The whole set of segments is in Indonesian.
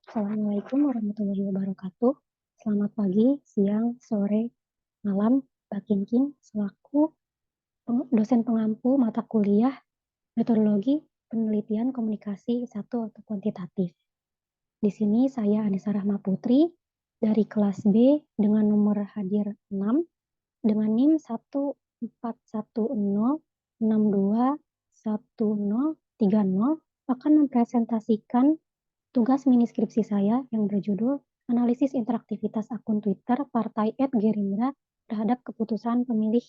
Assalamualaikum warahmatullahi wabarakatuh. Selamat pagi, siang, sore, malam, Mbak Kinkin selaku dosen pengampu mata kuliah metodologi penelitian komunikasi satu atau kuantitatif. Di sini saya Anissa Rahma Putri dari kelas B dengan nomor hadir 6 dengan NIM 14106211030 akan mempresentasikan tugas mini skripsi saya yang berjudul Analisis Interaktivitas Akun Twitter Partai @Gerindra terhadap keputusan memilih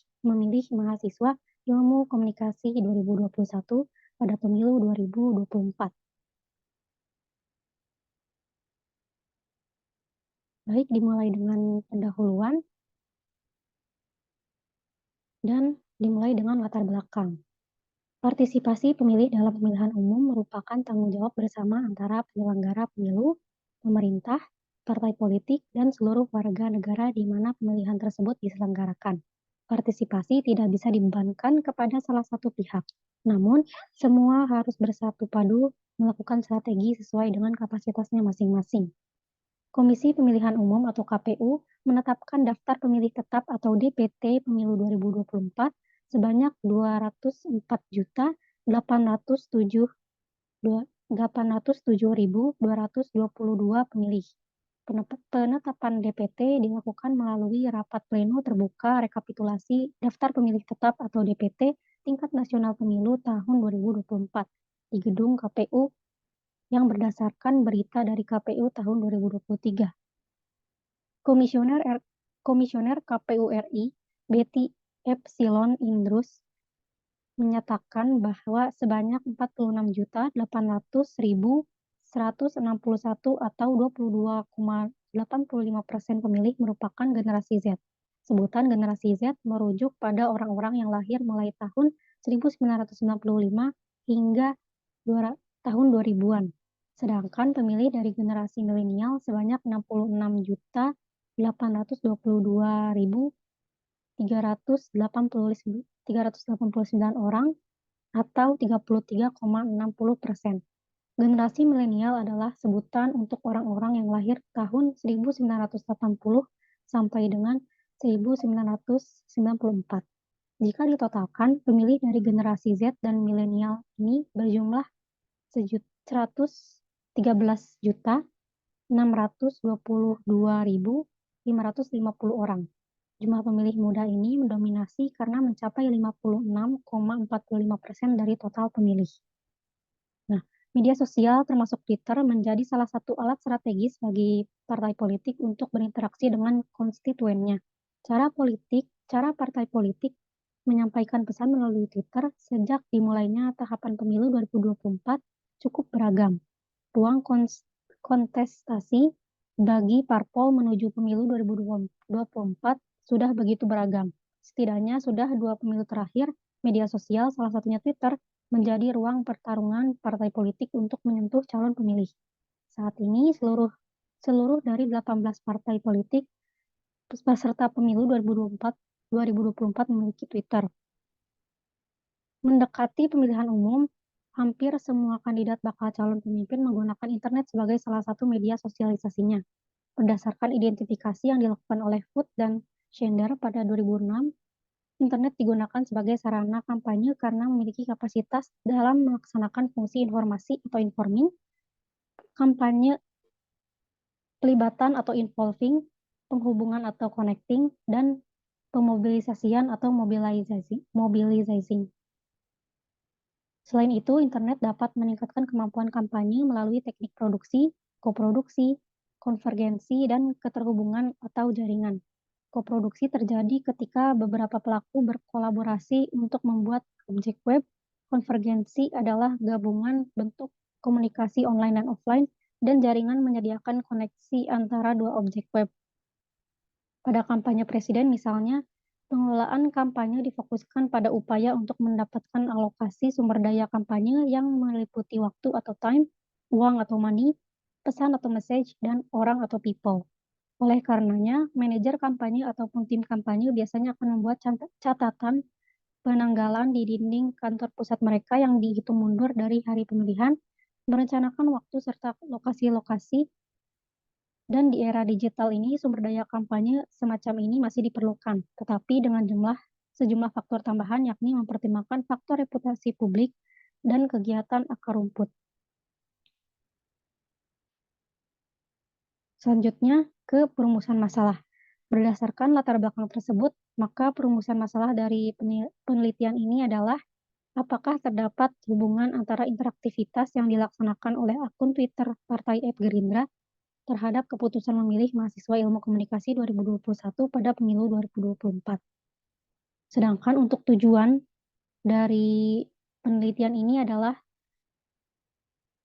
mahasiswa Ilmu Komunikasi 2021 pada pemilu 2024. Baik, dimulai dengan pendahuluan dan dimulai dengan latar belakang. Partisipasi pemilih dalam pemilihan umum merupakan tanggung jawab bersama antara penyelenggara pemilu, pemerintah, partai politik, dan seluruh warga negara di mana pemilihan tersebut diselenggarakan. Partisipasi tidak bisa dibebankan kepada salah satu pihak, namun semua harus bersatu padu melakukan strategi sesuai dengan kapasitasnya masing-masing. Komisi Pemilihan Umum atau KPU menetapkan daftar pemilih tetap atau DPT pemilu 2024 sebanyak 204.807.222 pemilih. Penetapan DPT dilakukan melalui rapat pleno terbuka rekapitulasi daftar pemilih tetap atau DPT tingkat nasional pemilu tahun 2024 di gedung KPU yang berdasarkan berita dari KPU tahun 2023. Komisioner KPU RI, Betty Epsilon Indrus, menyatakan bahwa sebanyak 46.800.161 atau 22,85% pemilih merupakan generasi Z. Sebutan generasi Z merujuk pada orang-orang yang lahir mulai tahun 1995 hingga tahun 2000-an. Sedangkan pemilih dari generasi milenial sebanyak 66.822.389 orang atau 33,60%. Generasi milenial adalah sebutan untuk orang-orang yang lahir tahun 1980 sampai dengan 1994. Jika ditotalkan, pemilih dari generasi Z dan milenial ini berjumlah 113.622.550 orang. Jumlah pemilih muda ini mendominasi karena mencapai 56,45% dari total pemilih. Nah, media sosial termasuk Twitter menjadi salah satu alat strategis bagi partai politik untuk berinteraksi dengan konstituennya. Cara partai politik menyampaikan pesan melalui Twitter sejak dimulainya tahapan pemilu 2024 cukup beragam. Ruang kontestasi bagi parpol menuju pemilu 2024 sudah begitu beragam. Setidaknya sudah 2 pemilu terakhir, media sosial, salah satunya Twitter, menjadi ruang pertarungan partai politik untuk menyentuh calon pemilih. Saat ini seluruh dari 18 partai politik peserta pemilu 2024 memiliki Twitter. Mendekati pemilihan umum, hampir semua kandidat bakal calon pemimpin menggunakan internet sebagai salah satu media sosialisasinya. Berdasarkan identifikasi yang dilakukan oleh Food dan Schindler pada 2006, internet digunakan sebagai sarana kampanye karena memiliki kapasitas dalam melaksanakan fungsi informasi atau informing, kampanye pelibatan atau involving, penghubungan atau connecting, dan pemobilisasian atau mobilizing. Selain itu, internet dapat meningkatkan kemampuan kampanye melalui teknik produksi, koproduksi, konvergensi, dan keterhubungan atau jaringan. Koproduksi terjadi ketika beberapa pelaku berkolaborasi untuk membuat objek web. Konvergensi adalah gabungan bentuk komunikasi online dan offline, dan jaringan menyediakan koneksi antara dua objek web. Pada kampanye presiden misalnya, pengelolaan kampanye difokuskan pada upaya untuk mendapatkan alokasi sumber daya kampanye yang meliputi waktu atau time, uang atau money, pesan atau message, dan orang atau people. Oleh karenanya, manajer kampanye ataupun tim kampanye biasanya akan membuat catatan penanggalan di dinding kantor pusat mereka yang dihitung mundur dari hari pemilihan, merencanakan waktu serta lokasi-lokasi Dan di era digital ini sumber daya kampanye semacam ini masih diperlukan, tetapi dengan sejumlah faktor tambahan yakni mempertimbangkan faktor reputasi publik dan kegiatan akar rumput. Selanjutnya ke perumusan masalah. Berdasarkan latar belakang tersebut, maka perumusan masalah dari penelitian ini adalah apakah terdapat hubungan antara interaktivitas yang dilaksanakan oleh akun Twitter Partai Gerindra terhadap keputusan memilih mahasiswa Ilmu Komunikasi 2021 pada pemilu 2024. Sedangkan untuk tujuan dari penelitian ini adalah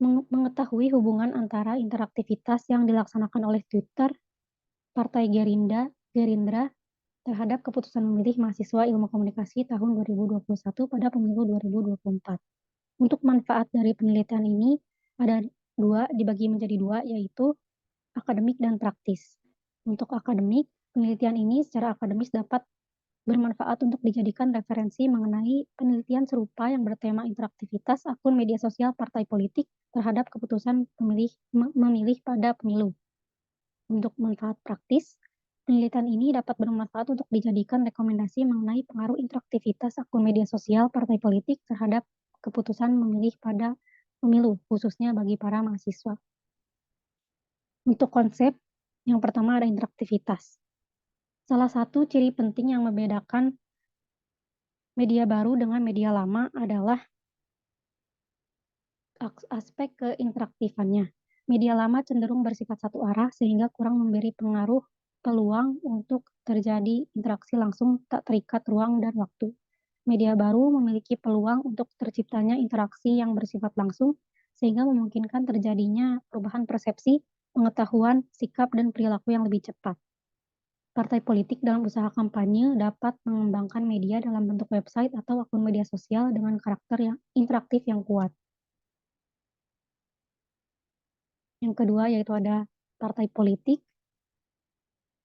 mengetahui hubungan antara interaktivitas yang dilaksanakan oleh Twitter Partai Gerindra terhadap keputusan memilih mahasiswa Ilmu Komunikasi tahun 2021 pada pemilu 2024. Untuk manfaat dari penelitian ini ada dibagi menjadi dua, yaitu akademik dan praktis. Untuk akademik, penelitian ini secara akademis dapat bermanfaat untuk dijadikan referensi mengenai penelitian serupa yang bertema interaktivitas akun media sosial partai politik terhadap keputusan memilih pada pemilu. Untuk manfaat praktis, penelitian ini dapat bermanfaat untuk dijadikan rekomendasi mengenai pengaruh interaktivitas akun media sosial partai politik terhadap keputusan memilih pada pemilu, khususnya bagi para mahasiswa. Untuk konsep, yang pertama ada interaktivitas. Salah satu ciri penting yang membedakan media baru dengan media lama adalah aspek keinteraktifannya. Media lama cenderung bersifat satu arah sehingga kurang memberi peluang untuk terjadi interaksi langsung tak terikat ruang dan waktu. Media baru memiliki peluang untuk terciptanya interaksi yang bersifat langsung sehingga memungkinkan terjadinya perubahan persepsi, pengetahuan, sikap, dan perilaku yang lebih cepat. Partai politik dalam usaha kampanye dapat mengembangkan media dalam bentuk website atau akun media sosial dengan karakter yang interaktif yang kuat. Yang kedua yaitu ada partai politik.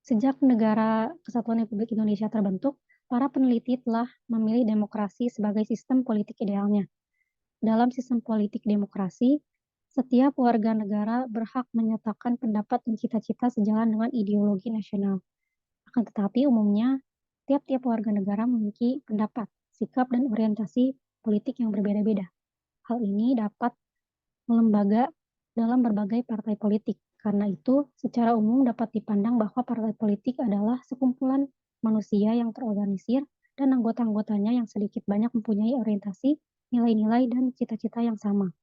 Sejak Negara Kesatuan Republik Indonesia terbentuk, para peneliti telah memilih demokrasi sebagai sistem politik idealnya. Dalam sistem politik demokrasi, setiap warga negara berhak menyatakan pendapat dan cita-cita sejalan dengan ideologi nasional. Akan tetapi umumnya, tiap-tiap warga negara memiliki pendapat, sikap, dan orientasi politik yang berbeda-beda. Hal ini dapat melembaga dalam berbagai partai politik. Karena itu, secara umum dapat dipandang bahwa partai politik adalah sekumpulan manusia yang terorganisir dan anggota-anggotanya yang sedikit banyak mempunyai orientasi, nilai-nilai, dan cita-cita yang sama.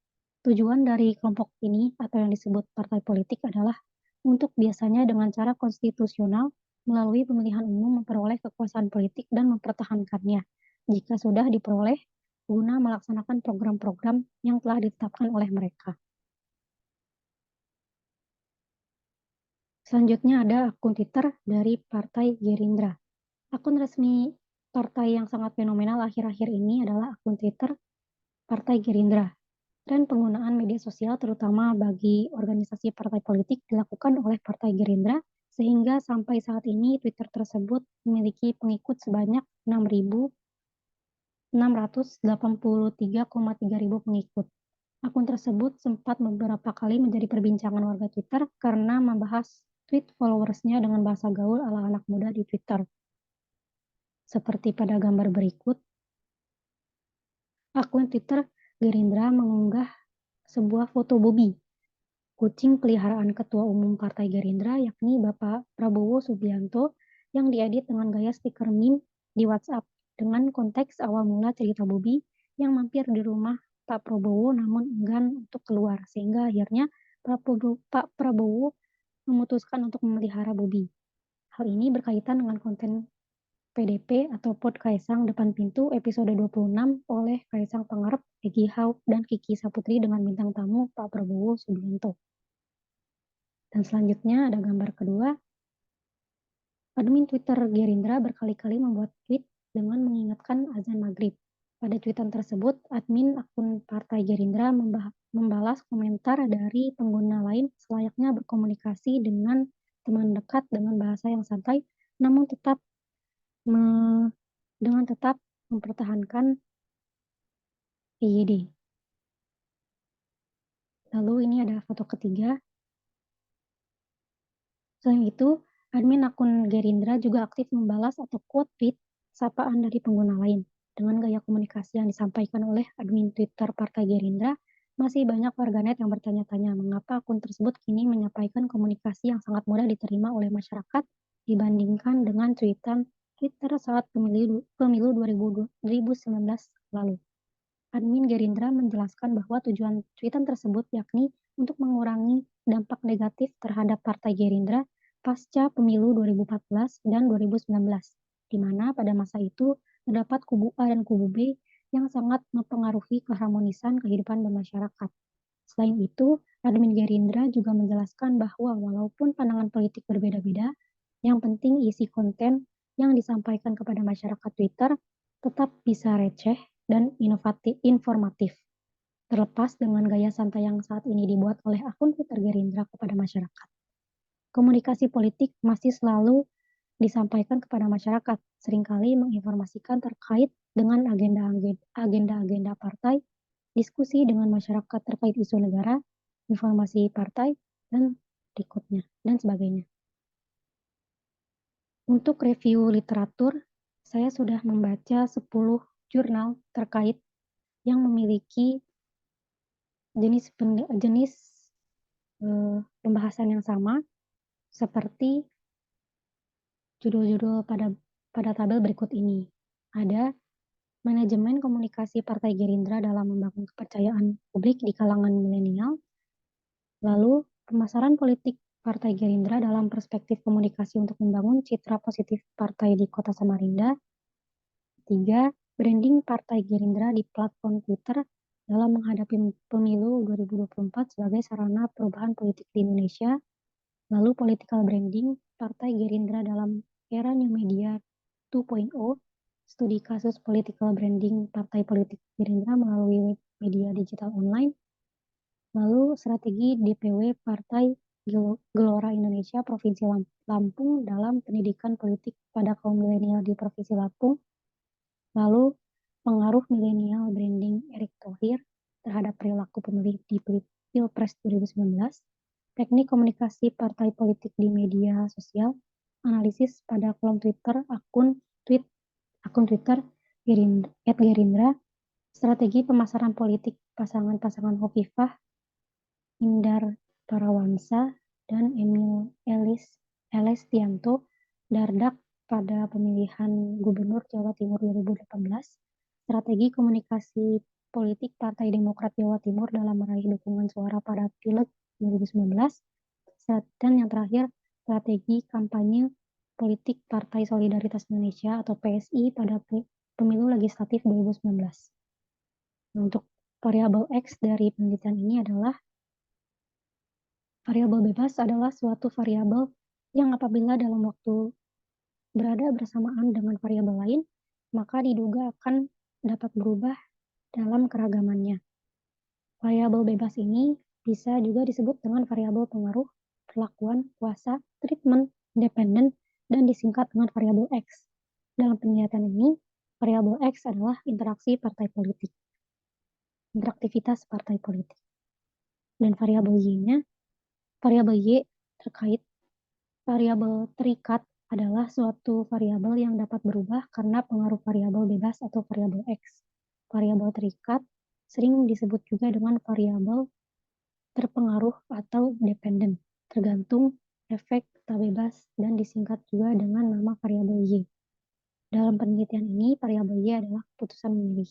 Tujuan dari kelompok ini atau yang disebut partai politik adalah untuk biasanya dengan cara konstitusional melalui pemilihan umum memperoleh kekuasaan politik dan mempertahankannya. Jika sudah diperoleh, guna melaksanakan program-program yang telah ditetapkan oleh mereka. Selanjutnya ada akun Twitter dari Partai Gerindra. Akun resmi partai yang sangat fenomenal akhir-akhir ini adalah akun Twitter Partai Gerindra. Tren penggunaan media sosial terutama bagi organisasi partai politik dilakukan oleh Partai Gerindra sehingga sampai saat ini Twitter tersebut memiliki pengikut sebanyak 6.683,3 ribu pengikut. Akun tersebut sempat beberapa kali menjadi perbincangan warga Twitter karena membahas tweet followersnya dengan bahasa gaul ala anak muda di Twitter. Seperti pada gambar berikut, akun Twitter Gerindra mengunggah sebuah foto Bobi, kucing peliharaan Ketua Umum Partai Gerindra yakni Bapak Prabowo Subianto yang diedit dengan gaya stiker meme di WhatsApp dengan konteks awal mula cerita Bobi yang mampir di rumah Pak Prabowo namun enggan untuk keluar sehingga akhirnya Pak Prabowo memutuskan untuk memelihara Bobi. Hal ini berkaitan dengan konten PDP atau Pod Kaisang Depan Pintu episode 26 oleh Kaisang Pangarep, Egy Hauk, dan Kiki Saputri dengan bintang tamu Pak Prabowo Subianto. Dan selanjutnya ada gambar kedua. Admin Twitter Gerindra berkali-kali membuat tweet dengan mengingatkan azan maghrib. Pada tweetan tersebut, admin akun Partai Gerindra membalas komentar dari pengguna lain selayaknya berkomunikasi dengan teman dekat dengan bahasa yang santai, namun dengan tetap mempertahankan PYD. Lalu ini ada foto ketiga. Selain itu, admin akun Gerindra juga aktif membalas atau quote tweet sapaan dari pengguna lain. Dengan gaya komunikasi yang disampaikan oleh admin Twitter Partai Gerindra, masih banyak warganet yang bertanya-tanya mengapa akun tersebut kini menyampaikan komunikasi yang sangat mudah diterima oleh masyarakat dibandingkan dengan Twitter saat pemilu 2019 lalu. Admin Gerindra menjelaskan bahwa tujuan cuitan tersebut yakni untuk mengurangi dampak negatif terhadap Partai Gerindra pasca pemilu 2014 dan 2019, di mana pada masa itu terdapat kubu A dan kubu B yang sangat mempengaruhi keharmonisan kehidupan bermasyarakat. Selain itu, admin Gerindra juga menjelaskan bahwa walaupun pandangan politik berbeda-beda, yang penting isi konten yang disampaikan kepada masyarakat Twitter tetap bisa receh dan informatif, terlepas dengan gaya santai yang saat ini dibuat oleh akun Twitter Gerindra kepada masyarakat. Komunikasi politik masih selalu disampaikan kepada masyarakat, seringkali menginformasikan terkait dengan agenda-agenda partai, diskusi dengan masyarakat terkait isu negara, informasi partai, dan berikutnya, dan sebagainya. Untuk review literatur, saya sudah membaca 10 jurnal terkait yang memiliki jenis pembahasan yang sama, seperti judul-judul pada tabel berikut ini. Ada manajemen komunikasi Partai Gerindra dalam membangun kepercayaan publik di kalangan milenial, lalu pemasaran politik Partai Gerindra dalam perspektif komunikasi untuk membangun citra positif partai di Kota Samarinda. 3. Branding Partai Gerindra di platform Twitter dalam menghadapi pemilu 2024 sebagai sarana perubahan politik di Indonesia. Lalu political branding Partai Gerindra dalam era new media 2.0, studi kasus political branding Partai Politik Gerindra melalui media digital online. Lalu strategi DPW Partai Gelora Indonesia Provinsi Lampung dalam pendidikan politik pada kaum milenial di Provinsi Lampung. Lalu pengaruh milenial branding Erick Thohir terhadap perilaku pemilih di Pilpres 2019. Teknik komunikasi partai politik di media sosial, analisis pada kolom Twitter akun Twitter Gerindra, strategi pemasaran politik pasangan-pasangan Hovifah, Indar Parawansa, dan Emil Elestianto Dardak pada pemilihan Gubernur Jawa Timur 2018, strategi komunikasi politik Partai Demokrat Jawa Timur dalam meraih dukungan suara pada Pileg 2019, dan yang terakhir, strategi kampanye politik Partai Solidaritas Indonesia atau PSI pada pemilu legislatif 2019. Nah, untuk variabel X dari penelitian ini adalah variabel bebas adalah suatu variabel yang apabila dalam waktu berada bersamaan dengan variabel lain, maka diduga akan dapat berubah dalam keragamannya. Variabel bebas ini bisa juga disebut dengan variabel pengaruh, perlakuan, kuasa, treatment, dependen, dan disingkat dengan variabel X. Dalam penelitian ini, variabel X adalah interaksi partai politik, interaktivitas partai politik. Dan variabel Y-nya, variabel Y terkait variabel terikat adalah suatu variabel yang dapat berubah karena pengaruh variabel bebas atau variabel X. Variabel terikat sering disebut juga dengan variabel terpengaruh atau dependen, tergantung efek tak bebas dan disingkat juga dengan nama variabel Y. Dalam penelitian ini, variabel Y adalah keputusan memilih.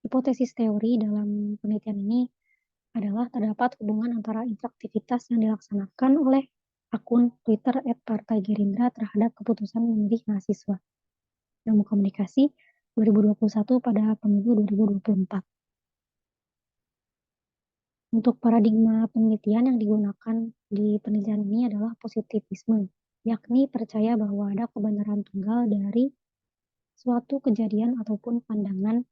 Hipotesis teori dalam penelitian ini adalah terdapat hubungan antara interaktivitas yang dilaksanakan oleh akun Twitter @partaigerindra terhadap keputusan memilih mahasiswa. Ilmu komunikasi 2021 pada pemilu 2024. Untuk paradigma penelitian yang digunakan di penelitian ini adalah positivisme, yakni percaya bahwa ada kebenaran tunggal dari suatu kejadian ataupun pandangan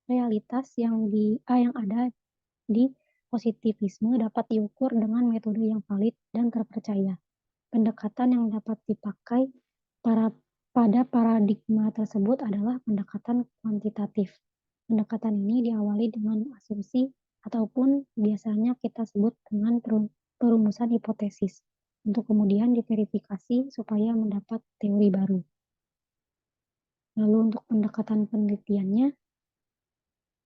realitas yang ada di positivisme dapat diukur dengan metode yang valid dan terpercaya. Pendekatan yang dapat dipakai pada paradigma tersebut adalah pendekatan kuantitatif. Pendekatan ini diawali dengan asumsi ataupun biasanya kita sebut dengan perumusan hipotesis, untuk kemudian diverifikasi supaya mendapat teori baru. Lalu untuk pendekatan penelitiannya,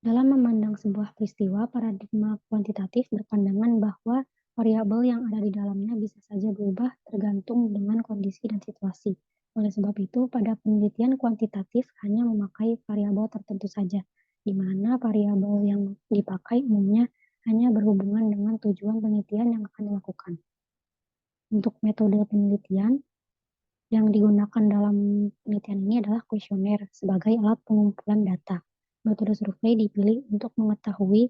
dalam memandang sebuah peristiwa, paradigma kuantitatif berpandangan bahwa variabel yang ada di dalamnya bisa saja berubah tergantung dengan kondisi dan situasi. Oleh sebab itu, pada penelitian kuantitatif hanya memakai variabel tertentu saja, di mana variabel yang dipakai umumnya hanya berhubungan dengan tujuan penelitian yang akan dilakukan. Untuk metode penelitian, yang digunakan dalam penelitian ini adalah kuesioner sebagai alat pengumpulan data. Metode survei dipilih untuk mengetahui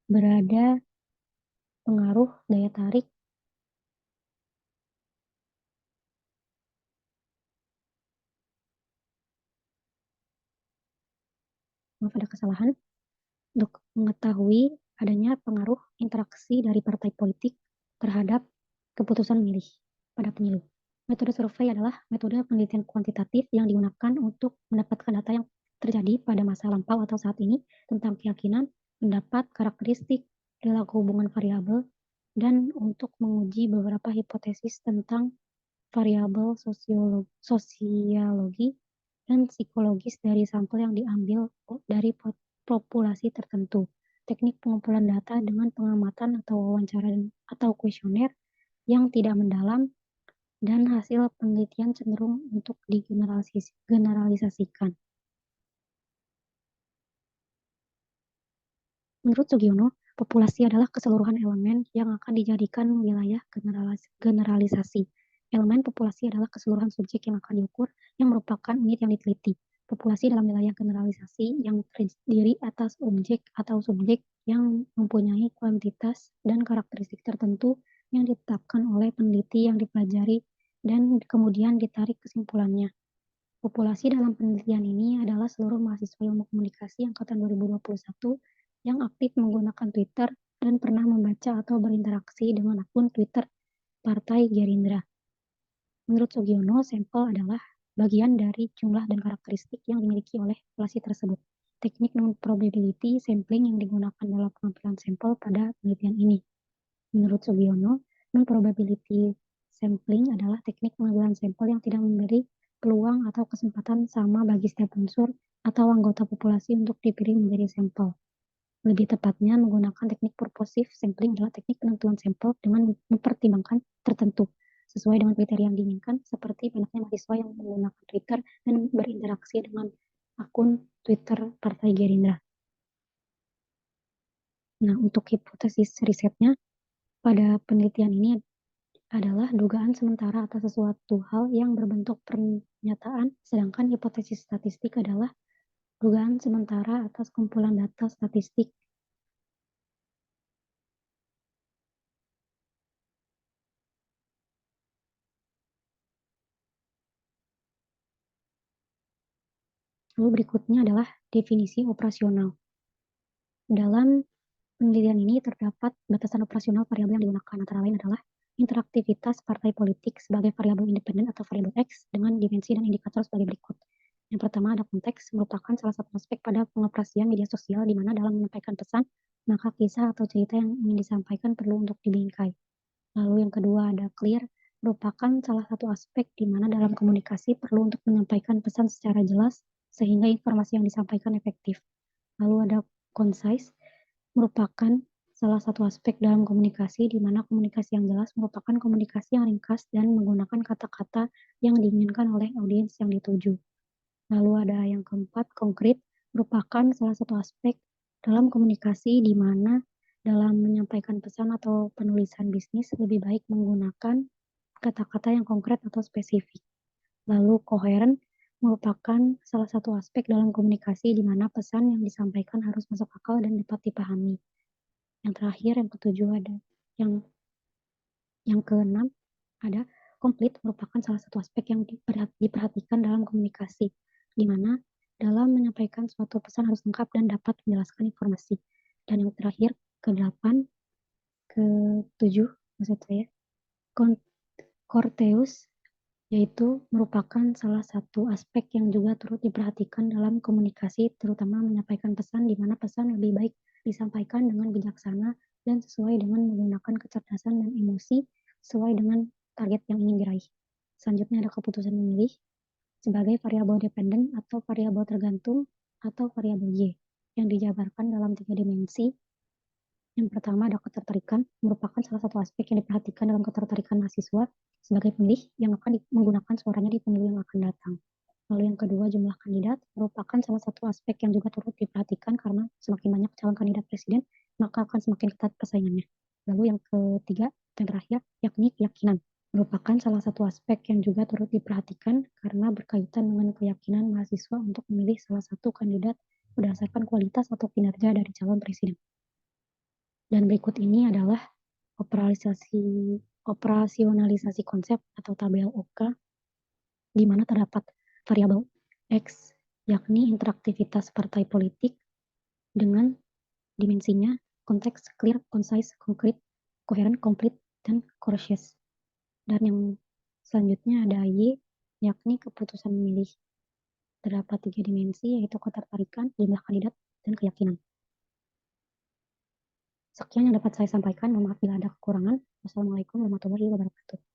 berada pengaruh daya tarik. Maaf, ada kesalahan. Untuk mengetahui adanya pengaruh interaksi dari partai politik terhadap keputusan memilih pada pemilu. Metode survei adalah metode penelitian kuantitatif yang digunakan untuk mendapatkan data yang terjadi pada masa lampau atau saat ini tentang keyakinan, pendapat, karakteristik, perilaku hubungan variabel, dan untuk menguji beberapa hipotesis tentang variabel sosiologi dan psikologis dari sampel yang diambil dari populasi tertentu. Teknik pengumpulan data dengan pengamatan atau wawancara atau kuesioner yang tidak mendalam dan hasil penelitian cenderung untuk digeneralisasikan. Menurut Sugiono, populasi adalah keseluruhan elemen yang akan dijadikan wilayah generalisasi. Elemen populasi adalah keseluruhan subjek yang akan diukur, yang merupakan unit yang diteliti. Populasi dalam wilayah generalisasi yang terdiri atas objek atau subjek yang mempunyai kuantitas dan karakteristik tertentu yang ditetapkan oleh peneliti yang dipelajari dan kemudian ditarik kesimpulannya. Populasi dalam penelitian ini adalah seluruh mahasiswa ilmu komunikasi angkatan 2021 yang aktif menggunakan Twitter dan pernah membaca atau berinteraksi dengan akun Twitter Partai Gerindra. Menurut Sugiono, sampel adalah bagian dari jumlah dan karakteristik yang dimiliki oleh populasi tersebut. Teknik non-probability sampling yang digunakan dalam pengambilan sampel pada penelitian ini. Menurut Sugiono, non-probability sampling adalah teknik pengambilan sampel yang tidak memberi peluang atau kesempatan sama bagi setiap unsur atau anggota populasi untuk dipilih menjadi sampel. Lebih tepatnya, menggunakan teknik purposive sampling adalah teknik penentuan sampel dengan mempertimbangkan tertentu sesuai dengan kriteria yang diinginkan, seperti banyaknya mahasiswa yang menggunakan Twitter dan berinteraksi dengan akun Twitter Partai Gerindra. Nah, untuk hipotesis risetnya, pada penelitian ini adalah dugaan sementara atas sesuatu hal yang berbentuk pernyataan, sedangkan hipotesis statistik adalah dugaan sementara atas kumpulan data statistik. Lalu berikutnya adalah definisi operasional. Dalam penelitian ini terdapat batasan operasional variabel yang digunakan, antara lain adalah interaktivitas partai politik sebagai variabel independen atau variabel X dengan dimensi dan indikator sebagai berikut. Yang pertama ada konteks, merupakan salah satu aspek pada pengoperasian media sosial di mana dalam menyampaikan pesan, maka kisah atau cerita yang ingin disampaikan perlu untuk dibingkai. Lalu yang kedua ada clear, merupakan salah satu aspek di mana dalam komunikasi perlu untuk menyampaikan pesan secara jelas sehingga informasi yang disampaikan efektif. Lalu ada concise, merupakan salah satu aspek dalam komunikasi di mana komunikasi yang jelas merupakan komunikasi yang ringkas dan menggunakan kata-kata yang diinginkan oleh audiens yang dituju. Lalu ada yang keempat, konkret, merupakan salah satu aspek dalam komunikasi di mana dalam menyampaikan pesan atau penulisan bisnis lebih baik menggunakan kata-kata yang konkret atau spesifik. Lalu koheren merupakan salah satu aspek dalam komunikasi di mana pesan yang disampaikan harus masuk akal dan dapat dipahami. Yang terakhir, yang ketujuh ada yang keenam ada komplit, merupakan salah satu aspek yang diperhatikan dalam komunikasi, di mana dalam menyampaikan suatu pesan harus lengkap dan dapat menjelaskan informasi. Dan yang terakhir, ketujuh, maksud saya, Corteus, yaitu merupakan salah satu aspek yang juga turut diperhatikan dalam komunikasi, terutama menyampaikan pesan di mana pesan lebih baik disampaikan dengan bijaksana dan sesuai dengan menggunakan kecerdasan dan emosi sesuai dengan target yang ingin diraih. Selanjutnya ada keputusan memilih sebagai variabel dependen atau variabel tergantung atau variabel Y yang dijabarkan dalam 3 dimensi. Yang pertama ada ketertarikan, merupakan salah satu aspek yang diperhatikan dalam ketertarikan mahasiswa sebagai pemilih yang akan menggunakan suaranya di pemilu yang akan datang. Lalu yang kedua, jumlah kandidat merupakan salah satu aspek yang juga turut diperhatikan karena semakin banyak calon kandidat presiden, maka akan semakin ketat persaingannya. Lalu yang ketiga, yang terakhir, yakni keyakinan. Merupakan salah satu aspek yang juga turut diperhatikan karena berkaitan dengan keyakinan mahasiswa untuk memilih salah satu kandidat berdasarkan kualitas atau kinerja dari calon presiden. Dan berikut ini adalah operasionalisasi konsep atau tabel OK di mana terdapat variabel X, yakni interaktivitas partai politik dengan dimensinya konteks, clear, concise, concrete, coherent, complete, dan courteous. Dan yang selanjutnya ada Y, yakni keputusan memilih. Terdapat 3 dimensi, yaitu ketertarikan, jumlah kandidat, dan keyakinan. Sekian yang dapat saya sampaikan. Mohon maaf bila ada kekurangan. Wassalamualaikum warahmatullahi wabarakatuh.